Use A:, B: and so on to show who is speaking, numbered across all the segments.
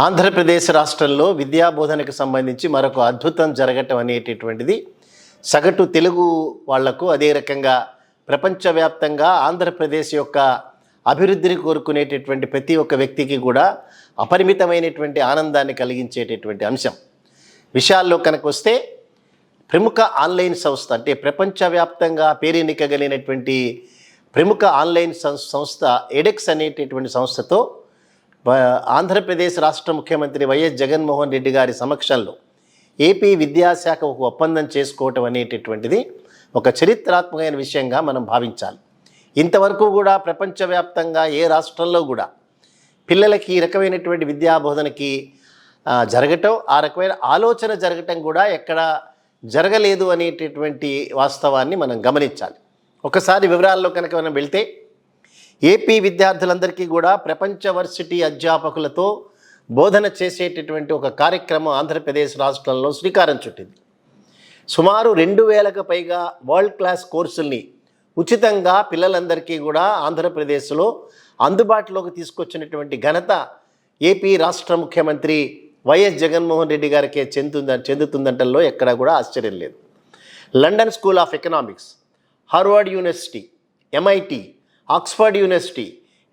A: ఆంధ్రప్రదేశ్ రాష్ట్రంలో విద్యా బోధనకు సంబంధించి మరొక అద్భుతం జరగటం అనేటటువంటిది సగటు తెలుగు వాళ్లకు, అదే రకంగా ప్రపంచవ్యాప్తంగా ఆంధ్రప్రదేశ్ యొక్క అభివృద్ధిని కోరుకునేటటువంటి ప్రతి ఒక్క వ్యక్తికి కూడా అపరిమితమైనటువంటి ఆనందాన్ని కలిగించేటటువంటి అంశం. విషయాల్లో కనుక వస్తే, ప్రముఖ ఆన్లైన్ సంస్థ, అంటే ప్రపంచవ్యాప్తంగా పేరెన్నికగలిగినటువంటి ప్రముఖ ఆన్లైన్ సంస్థ ఎడెక్స్ అనేటటువంటి సంస్థతో ఆంధ్రప్రదేశ్ రాష్ట్ర ముఖ్యమంత్రి వైఎస్ జగన్మోహన్ రెడ్డి గారి సమక్షంలో ఏపీ విద్యాశాఖ ఒక ఒప్పందం చేసుకోవటం అనేటటువంటిది ఒక చరిత్రాత్మకమైన విషయంగా మనం భావించాలి. ఇంతవరకు కూడా ప్రపంచవ్యాప్తంగా ఏ రాష్ట్రంలో కూడా పిల్లలకి ఈ రకమైనటువంటి విద్యాబోధనకి జరగటం, ఆ రకమైన ఆలోచన జరగటం కూడా ఎక్కడ జరగలేదు అనేటటువంటి వాస్తవాన్ని మనం గమనించాలి. ఒకసారి వివరాల్లో కనుక మనం వెళ్తే, ఏపీ విద్యార్థులందరికీ కూడా ప్రపంచ వర్సిటీ అధ్యాపకులతో బోధన చేసేటటువంటి ఒక కార్యక్రమం ఆంధ్రప్రదేశ్ రాష్ట్రంలో శ్రీకారం చుట్టింది. సుమారు 2000కు పైగా వరల్డ్ క్లాస్ కోర్సుల్ని ఉచితంగా పిల్లలందరికీ కూడా ఆంధ్రప్రదేశ్లో అందుబాటులోకి తీసుకొచ్చినటువంటి ఘనత ఏపీ రాష్ట్ర ముఖ్యమంత్రి వైఎస్ జగన్మోహన్ రెడ్డి గారికే చెందుతుందంటల్లో ఎక్కడా కూడా ఆశ్చర్యం లేదు. London School of Economics, Harvard University, MIT, Oxford University,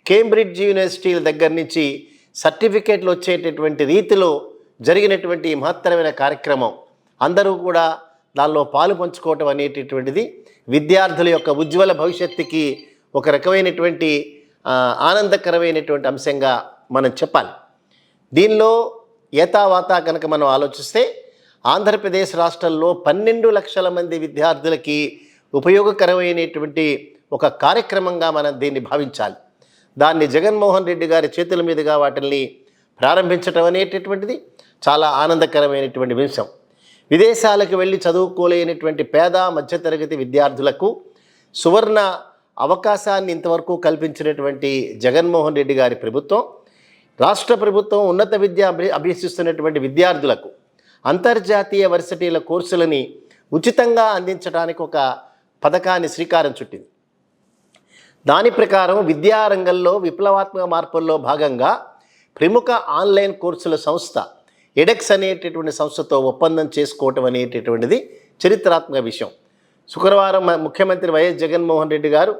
A: Cambridge యూనివర్సిటీల దగ్గర నుంచి సర్టిఫికేట్లు వచ్చేటటువంటి రీతిలో జరిగినటువంటి మహత్తరమైన కార్యక్రమం, అందరూ కూడా దానిలో పాలు పంచుకోవటం అనేటటువంటిది విద్యార్థుల యొక్క ఉజ్వల భవిష్యత్తుకి ఒక రకమైనటువంటి ఆనందకరమైనటువంటి అంశంగా మనం చెప్పాలి. దీనిలో ఏతావాతా కనుక మనం ఆలోచిస్తే, ఆంధ్రప్రదేశ్ రాష్ట్రంలో 12 లక్షల మంది విద్యార్థులకి ఉపయోగకరమైనటువంటి ఒక కార్యక్రమంగా మనం దీన్ని భావించాలి. దాన్ని జగన్మోహన్ రెడ్డి గారి చేతుల మీదుగా వాటిని ప్రారంభించడం అనేటటువంటిది చాలా ఆనందకరమైనటువంటి విషయం. విదేశాలకు వెళ్ళి చదువుకోలేనటువంటి పేద మధ్యతరగతి విద్యార్థులకు సువర్ణ అవకాశాన్ని ఇంతవరకు కల్పించినటువంటి జగన్మోహన్ రెడ్డి గారి ప్రభుత్వం, రాష్ట్ర ప్రభుత్వం ఉన్నత విద్య అభ్యసిస్తున్నటువంటి విద్యార్థులకు అంతర్జాతీయ వర్సిటీల కోర్సులని ఉచితంగా అందించడానికి ఒక పథకాన్ని శ్రీకారం చుట్టింది. దాని ప్రకారం విద్యారంగంలో విప్లవాత్మక మార్పుల్లో భాగంగా ప్రముఖ ఆన్లైన్ కోర్సుల సంస్థ ఎడెక్స్ అనేటటువంటి సంస్థతో ఒప్పందం చేసుకోవటం అనేటటువంటిది చరిత్రాత్మక విషయం. శుక్రవారం ముఖ్యమంత్రి వైఎస్ జగన్మోహన్ రెడ్డి గారు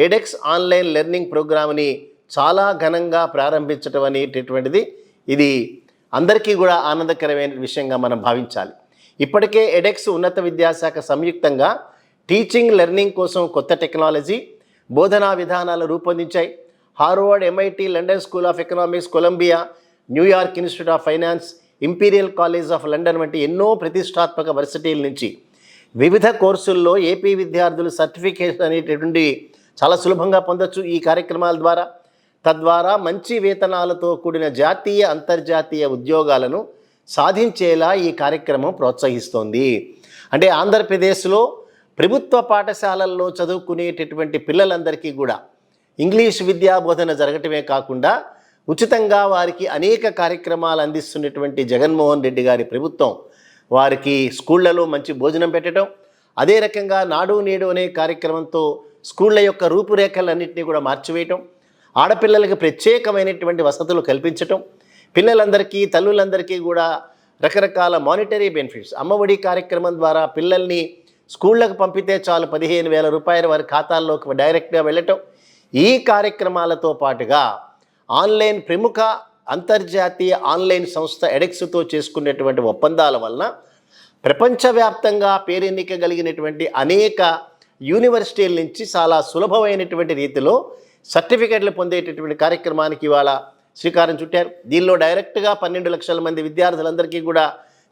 A: ఎడెక్స్ ఆన్లైన్ లెర్నింగ్ ప్రోగ్రామ్ని చాలా ఘనంగా ప్రారంభించడం అనేటటువంటిది ఇది అందరికీ కూడా ఆనందకరమైన విషయంగా మనం భావించాలి. ఇప్పటికే ఎడెక్స్ ఉన్నత విద్యాశాఖ సంయుక్తంగా టీచింగ్ లెర్నింగ్ కోసం కొత్త టెక్నాలజీ, బోధనా విధానాలు రూపొందించాయి. Harvard, MIT, London School of Economics, Columbia, New York Institute of Finance, Imperial College of London వంటి ఎన్నో ప్రతిష్టాత్మక వర్సిటీల నుంచి వివిధ కోర్సుల్లో ఏపీ విద్యార్థులు సర్టిఫికేషన్ అనేటటువంటి చాలా సులభంగా పొందొచ్చు ఈ కార్యక్రమాల ద్వారా. తద్వారా మంచి వేతనాలతో కూడిన జాతీయ, అంతర్జాతీయ ఉద్యోగాలను సాధించేలా ఈ కార్యక్రమం ప్రోత్సహిస్తోంది. అంటే ఆంధ్రప్రదేశ్లో ప్రభుత్వ పాఠశాలల్లో చదువుకునేటటువంటి పిల్లలందరికీ కూడా ఇంగ్లీష్ విద్యా బోధన జరగటమే కాకుండా ఉచితంగా వారికి అనేక కార్యక్రమాలు అందిస్తున్నటువంటి జగన్మోహన్ రెడ్డి గారి ప్రభుత్వం వారికి స్కూళ్లలో మంచి భోజనం పెట్టడం, అదే రకంగా నాడు నేడు అనే కార్యక్రమంతో స్కూళ్ళ యొక్క రూపురేఖలన్నింటినీ కూడా మార్చివేయటం, ఆడపిల్లలకి ప్రత్యేకమైనటువంటి వసతులు కల్పించటం, పిల్లలందరికీ, తల్లులందరికీ కూడా రకరకాల మానిటరీ బెనిఫిట్స్, అమ్మఒడి కార్యక్రమం ద్వారా పిల్లల్ని స్కూళ్ళకు పంపితే చాలు 15,000 రూపాయలు వారి ఖాతాల్లోకి డైరెక్ట్గా వెళ్ళటం, ఈ కార్యక్రమాలతో పాటుగా ఆన్లైన్ ప్రముఖ అంతర్జాతీయ ఆన్లైన్ సంస్థ ఎడెక్స్తో చేసుకునేటువంటి ఒప్పందాల వలన ప్రపంచవ్యాప్తంగా పేరెన్నికగలిగినటువంటి అనేక యూనివర్సిటీల నుంచి చాలా సులభమైనటువంటి రీతిలో సర్టిఫికెట్లు పొందేటటువంటి కార్యక్రమానికి ఇవాళ శ్రీకారం చుట్టారు. దీనిలో డైరెక్ట్గా 12 లక్షల మంది విద్యార్థులందరికీ కూడా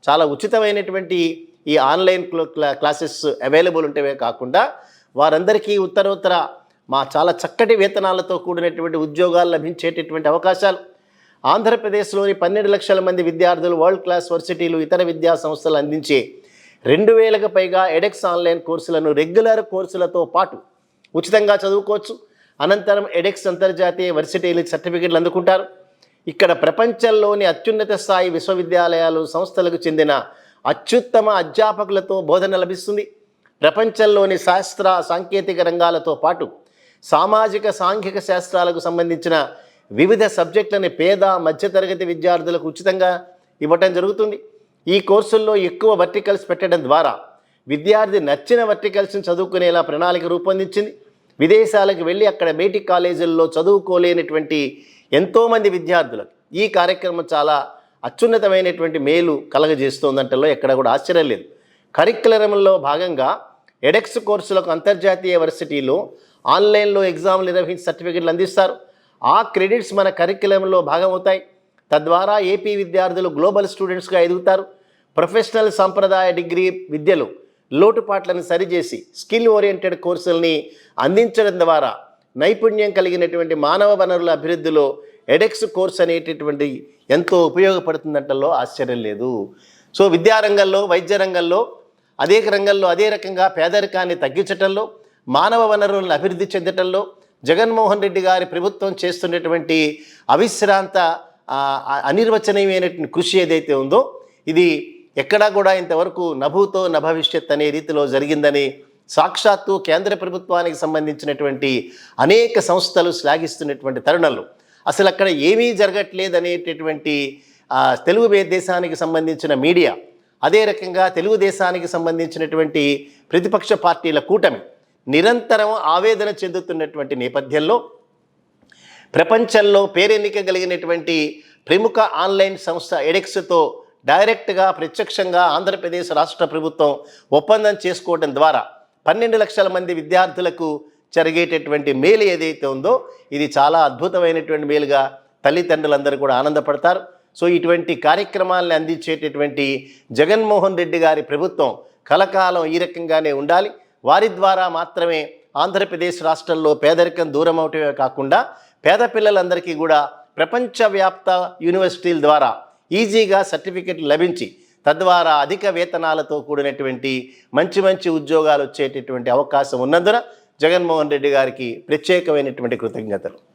A: చాలా ఉచితమైనటువంటి ఈ ఆన్లైన్ క్లాసెస్ అవైలబుల్ ఉంటేవే కాకుండా వారందరికీ ఉత్తరోత్తర చాలా చక్కటి వేతనాలతో కూడినటువంటి ఉద్యోగాలు లభించేటటువంటి అవకాశాలు, ఆంధ్రప్రదేశ్లోని 12 లక్షల మంది విద్యార్థులు వరల్డ్ క్లాస్ వర్సిటీలు, ఇతర విద్యా సంస్థలు అందించే 2000కు పైగా ఎడెక్స్ ఆన్లైన్ కోర్సులను రెగ్యులర్ కోర్సులతో పాటు ఉచితంగా చదువుకోవచ్చు. అనంతరం ఎడెక్స్ అంతర్జాతీయ వర్సిటీలు సర్టిఫికెట్లు అందుకుంటారు. ఇక్కడ ప్రపంచంలోని అత్యున్నత స్థాయి విశ్వవిద్యాలయాలు, సంస్థలకు చెందిన అత్యుత్తమ అధ్యాపకులతో బోధన లభిస్తుంది. ప్రపంచంలోని శాస్త్ర సాంకేతిక రంగాలతో పాటు సామాజిక సాంఘిక శాస్త్రాలకు సంబంధించిన వివిధ సబ్జెక్టులని పేద మధ్యతరగతి విద్యార్థులకు ఉచితంగా ఇవ్వటం జరుగుతుంది. ఈ కోర్సుల్లో ఎక్కువ వర్టికల్స్ పెట్టడం ద్వారా విద్యార్థి నచ్చిన వర్టికల్స్ని చదువుకునేలా ప్రణాళిక రూపొందించింది. విదేశాలకు వెళ్ళి అక్కడ బయటి కాలేజీల్లో చదువుకోలేనటువంటి ఎంతోమంది విద్యార్థులకు ఈ కార్యక్రమం చాలా అత్యున్నతమైనటువంటి మేలు కలగజేస్తోందంటలో ఎక్కడ కూడా ఆశ్చర్యం లేదు. కరిక్యులంలో భాగంగా ఎడెక్స్ కోర్సులకు అంతర్జాతీయ వర్సిటీలో ఆన్లైన్లో ఎగ్జామ్లు నిర్వహించి సర్టిఫికెట్లు అందిస్తారు. ఆ క్రెడిట్స్ మన కరిక్యులంలో భాగమవుతాయి. తద్వారా ఏపీ విద్యార్థులు గ్లోబల్ స్టూడెంట్స్గా ఎదుగుతారు. ప్రొఫెషనల్ సంప్రదాయ డిగ్రీ విద్యలో లోటుపాట్లను సరిచేసి స్కిల్ ఓరియంటెడ్ కోర్సుల్ని అందించడం ద్వారా నైపుణ్యం కలిగినటువంటి మానవ వనరుల అభివృద్ధిలో ఎడెక్స్ కోర్స్ అనేటటువంటి ఎంతో ఉపయోగపడుతుందంటలో ఆశ్చర్యం లేదు. సో విద్యారంగంలో, వైద్య రంగంలో, అదే రకంగా పేదరికాన్ని తగ్గించటంలో, మానవ వనరులను అభివృద్ధి చెందటంలో జగన్మోహన్ రెడ్డి గారి ప్రభుత్వం చేస్తున్నటువంటి అవిశ్రాంత అనిర్వచనీయమైనటువంటి కృషి ఏదైతే ఉందో ఇది ఎక్కడా కూడా ఇంతవరకు నభూతో నభవిష్యత్ అనే రీతిలో జరిగిందని సాక్షాత్తు కేంద్ర ప్రభుత్వానికి సంబంధించినటువంటి అనేక సంస్థలు శ్లాఘిస్తున్నటువంటి తరుణంలో అసలు అక్కడ ఏమీ జరగట్లేదనేటటువంటి తెలుగు దేశానికి సంబంధించిన మీడియా, అదే రకంగా తెలుగుదేశానికి సంబంధించినటువంటి ప్రతిపక్ష పార్టీల కూటమి నిరంతరం ఆవేదన చెందుతున్నటువంటి నేపథ్యంలో ప్రపంచంలో పేరెన్నిక కలిగినటువంటి ప్రముఖ ఆన్లైన్ సంస్థ ఎడెక్స్తో డైరెక్ట్గా ప్రత్యక్షంగా ఆంధ్రప్రదేశ్ రాష్ట్ర ప్రభుత్వం ఒప్పందం చేసుకోవడం ద్వారా 12 లక్షల మంది విద్యార్థులకు జరిగేటటువంటి మేలు ఏదైతే ఉందో ఇది చాలా అద్భుతమైనటువంటి మేలుగా తల్లిదండ్రులందరూ కూడా ఆనందపడతారు. సో ఇటువంటి కార్యక్రమాలను అందించేటటువంటి జగన్మోహన్ రెడ్డి గారి ప్రభుత్వం కలకాలం ఈ రకంగానే ఉండాలి. వారి ద్వారా మాత్రమే ఆంధ్రప్రదేశ్ రాష్ట్రంలో పేదరికం దూరం అవటమే కాకుండా పేద పిల్లలందరికీ కూడా ప్రపంచవ్యాప్త యూనివర్సిటీల ద్వారా ఈజీగా సర్టిఫికెట్లు లభించి తద్వారా అధిక వేతనాలతో కూడినటువంటి మంచి ఉద్యోగాలు వచ్చేటటువంటి అవకాశం ఉన్నందున జగన్మోహన్ రెడ్డి గారికి ప్రత్యేకమైనటువంటి కృతజ్ఞతలు.